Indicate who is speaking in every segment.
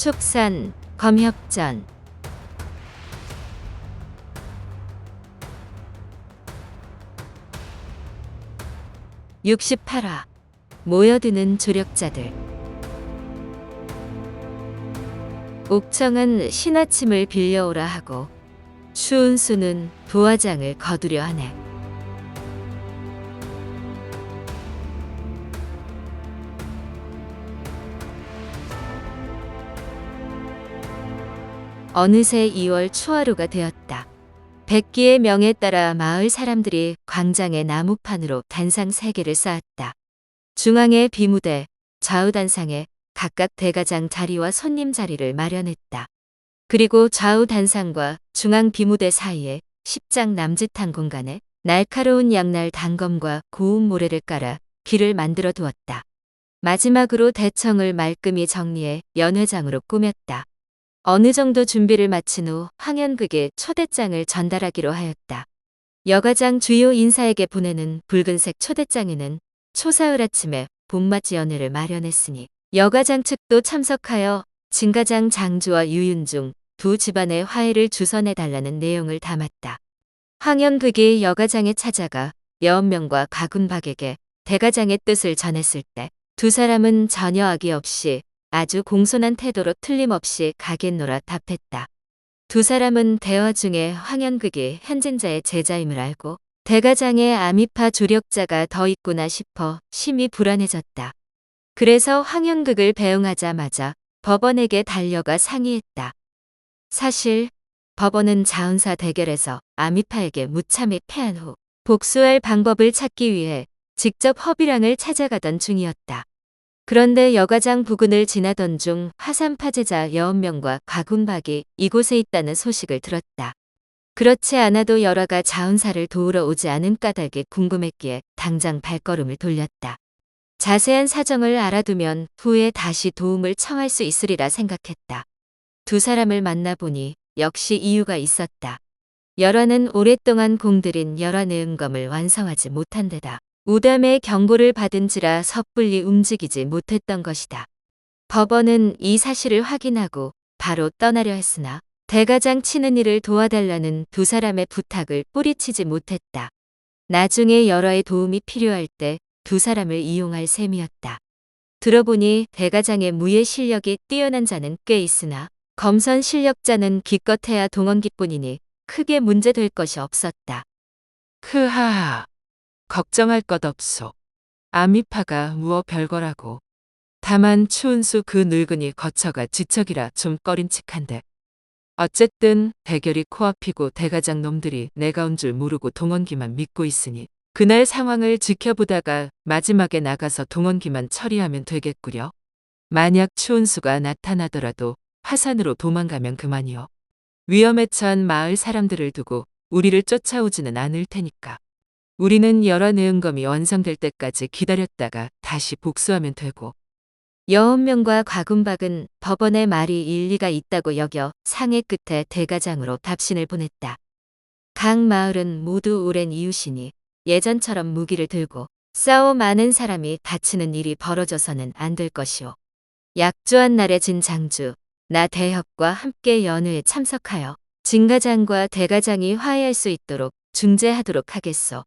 Speaker 1: 축산, 검협전. (68화) 모여드는 조력자들. 옥청은 신하침을 빌려오라 하고 추운수는 부화장을 거두려 하네. 어느새 2월 초하루가 되었다. 백기의 명에 따라 마을 사람들이 광장에 나무판으로 단상 3개를 쌓았다. 중앙에 비무대, 좌우 단상에 각각 대가장 자리와 손님 자리를 마련했다. 그리고 좌우 단상과 중앙 비무대 사이에 10장 남짓한 공간에 날카로운 양날 단검과 고운 모래를 깔아 길을 만들어 두었다. 마지막으로 대청을 말끔히 정리해 연회장으로 꾸몄다. 어느 정도 준비를 마친 후 황연극에 초대장을 전달하기로 하였다. 여가장 주요 인사에게 보내는 붉은색 초대장에는 초사흘 아침에 봄맞이 연회를 마련했으니 여가장 측도 참석하여 진가장 장주와 유윤중 두 집안의 화해를 주선해달라는 내용을 담았다. 황연극이 여가장에 찾아가 여원명과 가군박에게 대가장의 뜻을 전했을 때 두 사람은 전혀 악의 없이 아주 공손한 태도로 틀림없이 가겠노라 답했다. 두 사람은 대화 중에 황연극이 현진자의 제자임을 알고 대가장의 아미파 조력자가 더 있구나 싶어 심히 불안해졌다. 그래서 황연극을 배웅하자마자 법원에게 달려가 상의했다. 사실 법원은 자운사 대결에서 아미파에게 무참히 패한 후 복수할 방법을 찾기 위해 직접 허비랑을 찾아가던 중이었다. 그런데 여가장 부근을 지나던 중 화산파제자 여원명과 가군박이 이곳에 있다는 소식을 들었다. 그렇지 않아도 열화가 자운사를 도우러 오지 않은 까닭에 궁금했기에 당장 발걸음을 돌렸다. 자세한 사정을 알아두면 후에 다시 도움을 청할 수 있으리라 생각했다. 두 사람을 만나보니 역시 이유가 있었다. 열화는 오랫동안 공들인 열화내음검을 완성하지 못한 데다 우담의 경고를 받은지라 섣불리 움직이지 못했던 것이다. 법원은 이 사실을 확인하고 바로 떠나려 했으나 대가장 치는 일을 도와달라는 두 사람의 부탁을 뿌리치지 못했다. 나중에 열화의 도움이 필요할 때 두 사람을 이용할 셈이었다. 들어보니 대가장의 무예 실력이 뛰어난 자는 꽤 있으나 검선 실력자는 기껏해야 동원기뿐이니 크게 문제될 것이 없었다.
Speaker 2: 크하하. 걱정할 것 없소. 아미파가 무어 별거라고. 다만 추운수 그 늙은이 거처가 지척이라 좀 꺼림칙한데. 어쨌든 대결이 코앞이고 대가장 놈들이 내가 온 줄 모르고 동원기만 믿고 있으니 그날 상황을 지켜보다가 마지막에 나가서 동원기만 처리하면 되겠구려. 만약 추운수가 나타나더라도 화산으로 도망가면 그만이요. 위험에 처한 마을 사람들을 두고 우리를 쫓아오지는 않을 테니까. 우리는 열화내음검이 완성될 때까지 기다렸다가 다시 복수하면 되고.
Speaker 1: 여원명과 가군박은 법원의 말이 일리가 있다고 여겨 상의 끝에 대가장으로 답신을 보냈다. 각 마을은 모두 오랜 이웃이니 예전처럼 무기를 들고 싸워 많은 사람이 다치는 일이 벌어져서는 안 될 것이오. 약조한 날에 진 장주, 나 대협과 함께 연회에 참석하여 진가장과 대가장이 화해할 수 있도록 중재하도록 하겠소.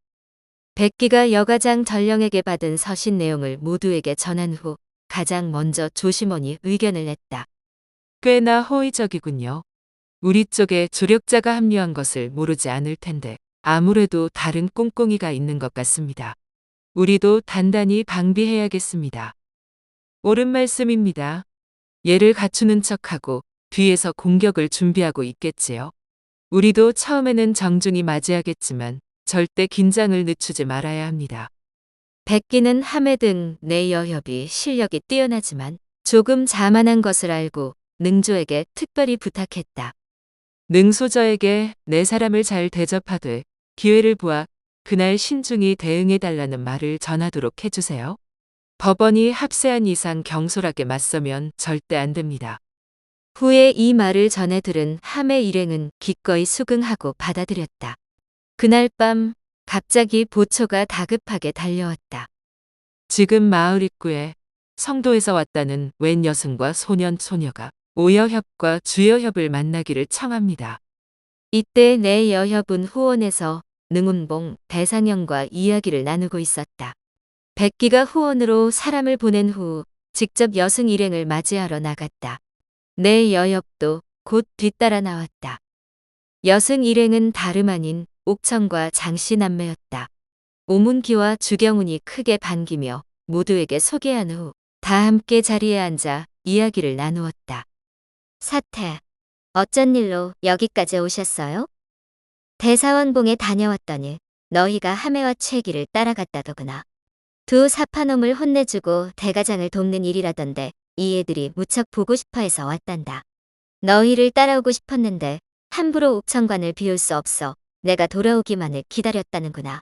Speaker 1: 백기가 여가장 전령에게 받은 서신 내용을 모두에게 전한 후 가장 먼저 조심원이 의견을 냈다.
Speaker 2: 꽤나 호의적이군요. 우리 쪽에 조력자가 합류한 것을 모르지 않을 텐데 아무래도 다른 꿍꿍이가 있는 것 같습니다. 우리도 단단히 방비해야겠습니다. 옳은 말씀입니다. 얘를 갖추는 척하고 뒤에서 공격을 준비하고 있겠지요. 우리도 처음에는 정중히 맞이하겠지만 절대 긴장을 늦추지 말아야 합니다.
Speaker 1: 백기는 하매 등 내 여협이 실력이 뛰어나지만 조금 자만한 것을 알고 능조에게 특별히 부탁했다.
Speaker 2: 능소저에게 내 사람을 잘 대접하되 기회를 보아 그날 신중히 대응해달라는 말을 전하도록 해주세요. 법원이 합세한 이상 경솔하게 맞서면 절대 안 됩니다.
Speaker 1: 후에 이 말을 전해 들은 하매 일행은 기꺼이 수긍하고 받아들였다. 그날 밤 갑자기 보초가 다급하게 달려왔다.
Speaker 2: 지금 마을 입구에 성도에서 왔다는 웬 여승과 소년 소녀가 오여협과 주여협을 만나기를 청합니다.
Speaker 1: 이때 내 여협은 후원에서 능운봉 대상영과 이야기를 나누고 있었다. 백기가 후원으로 사람을 보낸 후 직접 여승 일행을 맞이하러 나갔다. 내 여협도 곧 뒤따라 나왔다. 여승 일행은 다름 아닌 옥청과 장씨 남매였다. 오문기와 주경운이 크게 반기며 모두에게 소개한 후 다 함께 자리에 앉아 이야기를 나누었다. 사태, 어쩐 일로 여기까지 오셨어요? 대사원봉에 다녀왔더니 너희가 하매와 최기를 따라갔다더구나. 두 사파놈을 혼내주고 대가장을 돕는 일이라던데 이 애들이 무척 보고 싶어 해서 왔단다. 너희를 따라오고 싶었는데 함부로 옥천관을 비울 수 없어 내가 돌아오기만을 기다렸다는구나.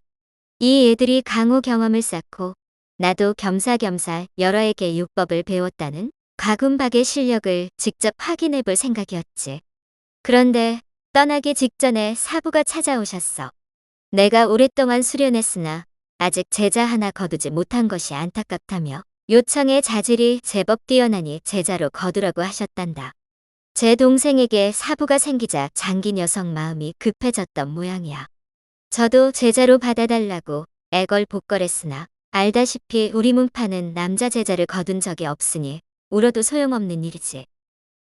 Speaker 1: 이 애들이 강호 경험을 쌓고 나도 겸사겸사 여러에게 육법을 배웠다는 가군박의 실력을 직접 확인해 볼 생각이었지. 그런데 떠나기 직전에 사부가 찾아오셨어. 내가 오랫동안 수련했으나 아직 제자 하나 거두지 못한 것이 안타깝다며 요청의 자질이 제법 뛰어나니 제자로 거두라고 하셨단다. 제 동생에게 사부가 생기자 장기 녀석 마음이 급해졌던 모양이야. 저도 제자로 받아달라고 애걸복걸했으나 알다시피 우리 문파는 남자 제자를 거둔 적이 없으니 울어도 소용없는 일이지.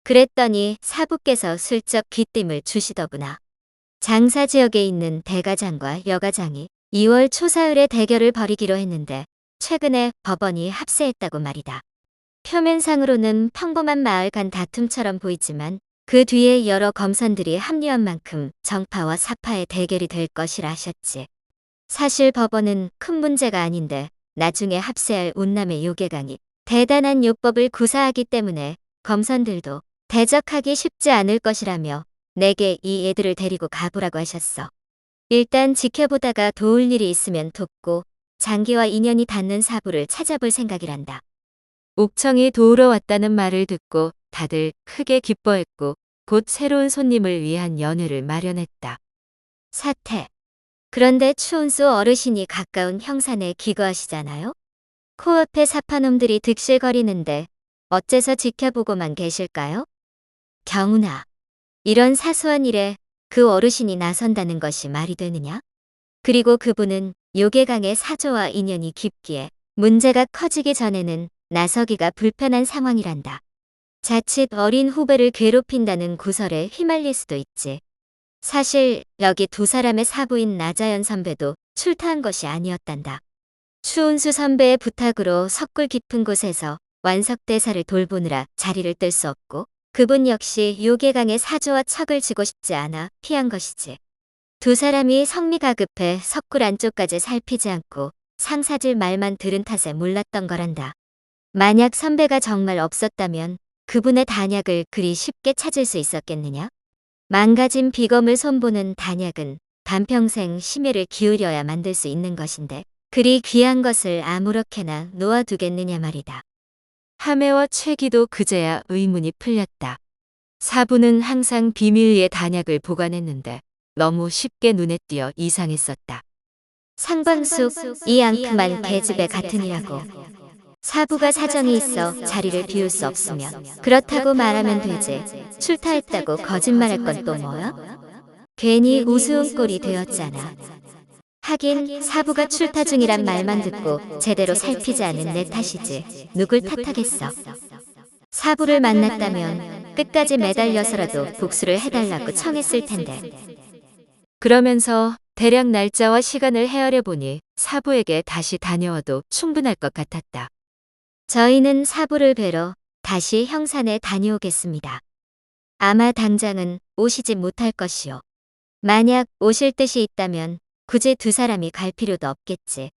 Speaker 1: 그랬더니 사부께서 슬쩍 귀띔을 주시더구나. 장사 지역에 있는 대가장과 여가장이 2월 초사흘에 대결을 벌이기로 했는데 최근에 법원이 합세했다고 말이다. 표면상으로는 평범한 마을 간 다툼처럼 보이지만 그 뒤에 여러 검선들이 합류한 만큼 정파와 사파의 대결이 될 것이라 하셨지. 사실 법원은 큰 문제가 아닌데 나중에 합세할 운남의 요괴강이 대단한 요법을 구사하기 때문에 검선들도 대적하기 쉽지 않을 것이라며 내게 이 애들을 데리고 가보라고 하셨어. 일단 지켜보다가 도울 일이 있으면 돕고 장기와 인연이 닿는 사부를 찾아볼 생각이란다. 옥청이 도우러 왔다는 말을 듣고 다들 크게 기뻐했고 곧 새로운 손님을 위한 연회를 마련했다. 사태. 그런데 추운수 어르신이 가까운 형산에 기거하시잖아요? 코앞에 사파놈들이 득실거리는데 어째서 지켜보고만 계실까요? 경운아, 이런 사소한 일에 그 어르신이 나선다는 것이 말이 되느냐? 그리고 그분은 요괴강의 사조와 인연이 깊기에 문제가 커지기 전에는 나서기가 불편한 상황이란다. 자칫 어린 후배를 괴롭힌다는 구설에 휘말릴 수도 있지. 사실 여기 두 사람의 사부인 나자연 선배도 출타한 것이 아니었단다. 추운수 선배의 부탁으로 석굴 깊은 곳에서 완석대사를 돌보느라 자리를 뜰 수 없고 그분 역시 요괴강의 사조와 척을 지고 싶지 않아 피한 것이지. 두 사람이 성미가 급해 석굴 안쪽까지 살피지 않고 상사질 말만 들은 탓에 몰랐던 거란다. 만약 선배가 정말 없었다면 그분의 단약을 그리 쉽게 찾을 수 있었겠느냐? 망가진 비검을 손보는 단약은 반평생 심혈을 기울여야 만들 수 있는 것인데 그리 귀한 것을 아무렇게나 놓아두겠느냐 말이다. 하매와 최기도 그제야 의문이 풀렸다. 사부는 항상 비밀리에 단약을 보관했는데 너무 쉽게 눈에 띄어 이상했었다. 상방숙 이 앙큼한 계집애 같으니라고. 사부가 사정이 있어 자리를 비울 수 없으면 그렇다고 말하면 되지. 출타했다고 거짓말할 건 또 뭐야? 괜히 우스운 꼴이 되었잖아. 하긴 사부가 출타 중이란 말만 듣고 제대로 살피지 않은 내 탓이지. 누굴 탓하겠어. 사부를 만났다면 끝까지 매달려서라도 복수를 해달라고 청했을 텐데. 그러면서 대략 날짜와 시간을 헤아려 보니 사부에게 다시 다녀와도 충분할 것 같았다. 저희는 사부를 뵈러 다시 형산에 다녀오겠습니다. 아마 당장은 오시지 못할 것이요. 만약 오실 뜻이 있다면 굳이 두 사람이 갈 필요도 없겠지.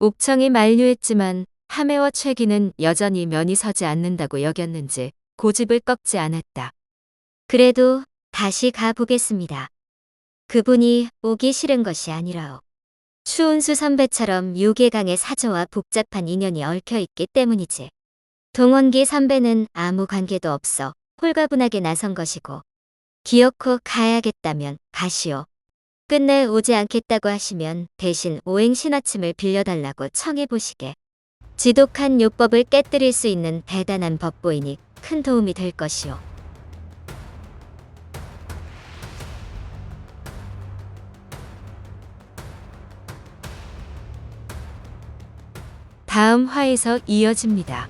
Speaker 1: 옥청이 만류했지만 하매와 최기는 여전히 면이 서지 않는다고 여겼는지 고집을 꺾지 않았다. 그래도 다시 가보겠습니다. 그분이 오기 싫은 것이 아니라오. 추운수 선배처럼 요괴강의 사조와 복잡한 인연이 얽혀있기 때문이지. 동원기 선배는 아무 관계도 없어 홀가분하게 나선 것이고 기어코 가야겠다면 가시오. 끝내 오지 않겠다고 하시면 대신 오행 신하침을 빌려달라고 청해보시게. 지독한 요법을 깨뜨릴 수 있는 대단한 법보이니 큰 도움이 될 것이오. 다음 화에서 이어집니다.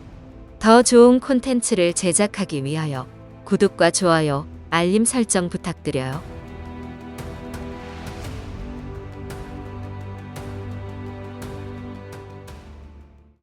Speaker 1: 더 좋은 콘텐츠를 제작하기 위하여 구독과 좋아요, 알림 설정 부탁드려요.